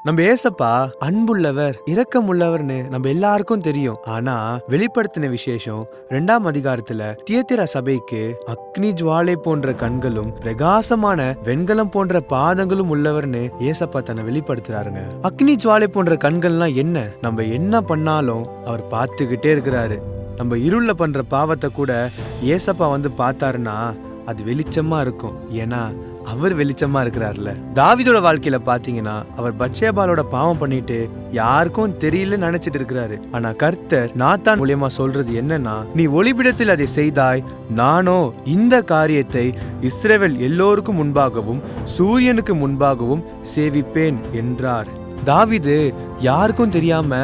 நம்ம ஏசப்பா அன்புள்ளவர், இரக்கமுள்ளவர்னு நம்ம எல்லாருக்கும் தெரியும். ஆனா வெளிப்படுத்தின விசேஷம் 2ஆம் அதிகாரத்துல தியத்திரா சபைக்கு அக்னி ஜுவாலை போன்ற கண்களும் பிரகாசமான வெண்கலம் போன்ற பாதங்களும் உள்ளவர்னு ஏசப்பா தன்னை வெளிப்படுத்துறாருங்க. அக்னி ஜுவாலை போன்ற கண்கள்லாம் என்ன? நம்ம என்ன பண்ணாலும் அவர் பார்த்துக்கிட்டே இருக்கிறாரு. நம்ம இருள பண்ற பாவத்தை கூட ஏசப்பா வந்து பார்த்தாருன்னா அது வெளிச்சமா இருக்கும். ஏன்னா அவர் வெளிச்சமா இருக்கிறார்ல. தாவீதோட வாழ்க்கையில பாத்தீங்கன்னா அவர் பத்சேபாளோட பாவம் பண்ணிட்டு யாருக்கும் தெரியல நினைச்சிட்டு இருக்கிறாரு. ஆனா கர்த்தர் நாத்தான் மூலியமா சொல்றது என்னன்னா, நீ ஒளிபிடத்தில் அதை செய்தாய், நானோ இந்த காரியத்தை இஸ்ரவேல் எல்லோருக்கும் முன்பாகவும் சூரியனுக்கு முன்பாகவும் சேவிப்பேன் என்றார். தாவீது யாருக்கும் தெரியாம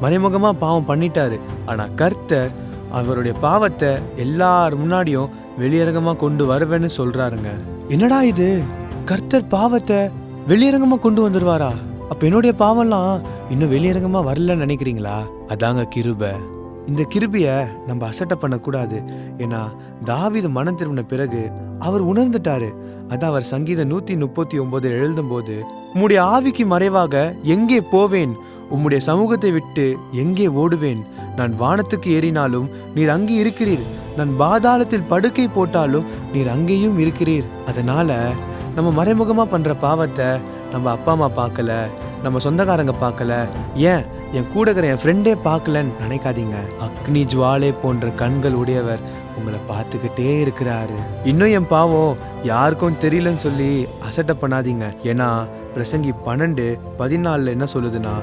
மறைமுகமா பாவம் பண்ணிட்டாரு. ஆனா கர்த்தர் அவருடைய பாவத்தை எல்லார் முன்னாடியும் வெளியரங்கமா கொண்டு வருவேன்னு சொல்றாருங்க. என்னடா இது, கர்த்தர் பாவத்தை வெளியரங்கமா கொண்டு வந்துருவாரா? அப்ப என்னுடைய பாவம்லாம் இன்னும் வெளியரங்கமா வரலன்னு நினைக்கிறீங்களா? அதாங்க கிருபை. இந்த கிருபைய நம்ம அசட்டை பண்ணக்கூடாது. ஏன்னா தாவீது மனம் திரும்பின பிறகு அவர் உணர்ந்துட்டாரு. அதான் அவர் சங்கீதம் 139 எழுதும் போது, உம்முடைய ஆவிக்கு மறைவாக எங்கே போவேன், உம்முடைய சமூகத்தை விட்டு எங்கே ஓடுவேன்? நான் வானத்துக்கு ஏறினாலும் நீர் அங்கே இருக்கிறீர், நான் பாதாளத்தில் படுக்கை போட்டாலும் நீர் அங்கேயும் இருக்கிறீர். அதனால நம்ம மறைமுகமா பண்ற பாவத்தை நம்ம அப்பா அம்மா பார்க்கல, நம்ம சொந்தக்காரங்க பார்க்கல, ஏன் என் கூட இருக்கிற என் ஃப்ரெண்டே பார்க்கலன்னு நினைக்காதீங்க. அக்னி ஜுவாலை போன்ற கண்கள் உடையவர் உங்களை பார்த்துக்கிட்டே இருக்கிறாரு. இன்னும் என் பாவம் யாருக்கும் தெரியலன்னு சொல்லி அசட்டை பண்ணாதீங்க. ஏன்னா பிரசங்கி 12:14 என்ன சொல்லுதுன்னா,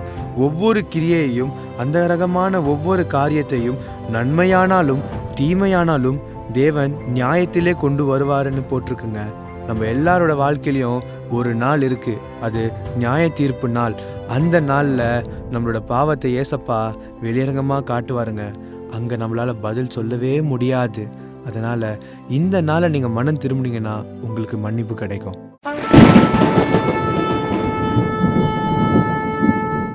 ஒவ்வொரு கிரியையையும் அந்த ரகமான ஒவ்வொரு காரியத்தையும் நன்மையானாலும் தீமையானாலும் தேவன் நியாயத்திலே கொண்டு வருவாருன்னு போட்டிருக்குங்க. நம்ம எல்லாரோட வாழ்க்கையிலையும் ஒரு நாள் இருக்கு, அது நியாய தீர்ப்பு நாள். அந்த நாள்ல நம்மளோட பாவத்தை ஏசப்பா வெளியரங்கமா காட்டுவாருங்க. அங்க நம்மளால பதில் சொல்லவே முடியாது. அதனால இந்த நாளை நீங்க மனம் திரும்பினீங்கன்னா உங்களுக்கு மன்னிப்பு கிடைக்கும்.